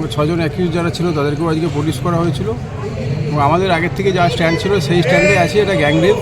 ছজন অ্যাকিউজ যারা ছিল তাদেরকেও আজকে পুলিশ করা হয়েছিল এবং আমাদের আগের থেকে যা স্ট্যান্ড ছিল সেই স্ট্যান্ডে আছে, এটা গ্যাংরেপ।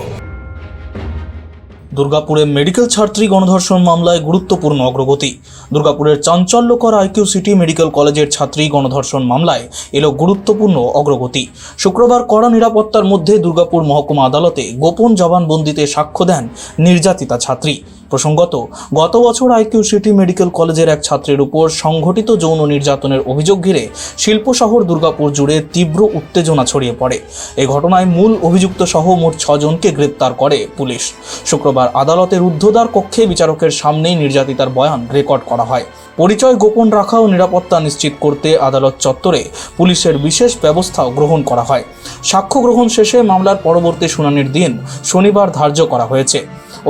দুর্গাপুরে মেডিকেল ছাত্রী গণধর্ষণ মামলায় গুরুত্বপূর্ণ অগ্রগতি। দুর্গাপুরের চাঞ্চল্যকর আইকিউ সিটি মেডিকেল কলেজের ছাত্রী গণধর্ষণ মামলায় এলো গুরুত্বপূর্ণ অগ্রগতি। শুক্রবার কড়া নিরাপত্তার মধ্যে দুর্গাপুর মহকুমা আদালতে গোপন জবানবন্দিতে সাক্ষ্য দেন নির্যাতিতা ছাত্রী। প্রসঙ্গত, গত বছর আইকিউ সিটি মেডিকেল কলেজের এক ছাত্রীর উপর সংঘটিত যৌন নির্যাতনের অভিযোগ ঘিরে শিল্প শহর দুর্গাপুর জুড়ে তীব্র উত্তেজনা ছড়িয়ে পড়ে। এই ঘটনায় মূল অভিযুক্ত সহ মোট 6 জনকে গ্রেপ্তার করে পুলিশ। শুক্রবার আদালতের ঊর্ধ্বদ্বার কক্ষে বিচারকের সামনেই নির্যাতিতার বয়ান রেকর্ড করা হয়। পরিচয় গোপন রাখা ও নিরাপত্তা নিশ্চিত করতে আদালত চত্বরে পুলিশের বিশেষ ব্যবস্থাও গ্রহণ করা হয়। সাক্ষ্য গ্রহণ শেষে মামলার পরবর্তী শুনানির দিন শনিবার ধার্য করা হয়েছে।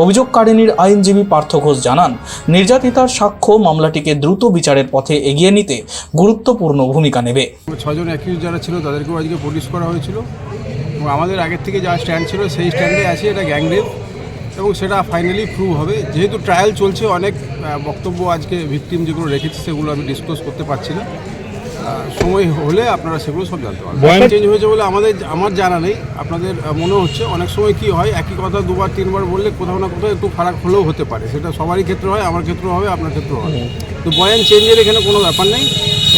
অভিযোগকারিনীর আইনজীবী পার্থ ঘোষ জানান, নির্যাতিতার সাক্ষ্য মামলাটিকে দ্রুত বিচারের পথে এগিয়ে নিতে গুরুত্বপূর্ণ ভূমিকা নেবে। 6 জন অ্যাকিউজ যারা ছিল তাদেরকেও আজকে পুলিশ করা হয়েছিল এবং আমাদের আগের থেকে যা স্ট্যান্ড ছিল সেই স্ট্যান্ডে আছে, এটা গ্যাংরেপ এবং সেটা ফাইনালি প্রুভ হবে। যেহেতু ট্রায়াল চলছে, অনেক বক্তব্য আজকে ভিকটিম যেগুলো রেখেছে সেগুলো আমি ডিসকাস করতে পারছি না। সময় হলে আপনারা সেগুলো সব জানতে পারবেন। বয়ান চেঞ্জ হয়েছে বলে আমার জানা নেই। আপনাদের মনে হচ্ছে অনেক সময় কি হয়, একই কথা 2বার 3বার বললে কোথাও না কোথাও একটু ফারাক হলেও হতে পারে। সেটা সবারই ক্ষেত্রে হয়, আমার ক্ষেত্রেও হবে, আপনার ক্ষেত্রেও হবে। তো বয়ান চেঞ্জের এখানে কোনো ব্যাপার নেই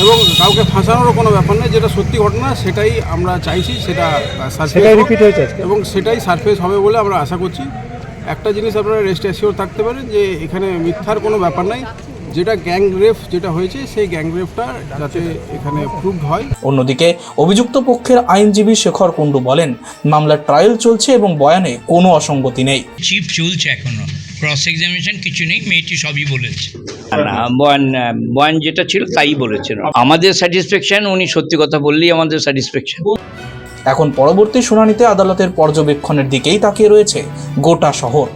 এবং কাউকে ফাঁসানোরও কোনো ব্যাপার নেই। যেটা সত্যি ঘটনা সেটাই আমরা চাইছি, সেটা সারফেস এবং সেটাই সারফেস হবে বলে আমরা আশা করছি। একটা জিনিস আপনারা রেস্ট অ্যাসিওর থাকতে পারেন যে এখানে মিথ্যার কোনো ব্যাপার নাই। যেটা গ্যাংরেপ যেটা হয়েছে সেই গ্যাংরেপটা যাতে এখানে প্রুভড হয়। অন্যদিকে অভিযুক্ত পক্ষের আইনজীবী শেখর কুণ্ডু বলেন, মামলার ট্রায়াল চলছে এবং বয়ানে কোনো অসঙ্গতি নেই। চিফ চলছে এখনো, ক্রস এক্সামিনেশন কিছু নেই, মেয়েটি সবই বলেছে। না, বয়ান যেটা ছিল তাই বলেছেন। আমাদের স্যাটিসফ্যাকশন, উনি সত্যি কথা বললেই আমাদের স্যাটিসফ্যাকশন। এখন পরবর্তী শুনানিতে আদালতের পর্যবেক্ষণের দিকেই তাকিয়ে রয়েছে গোটা শহর।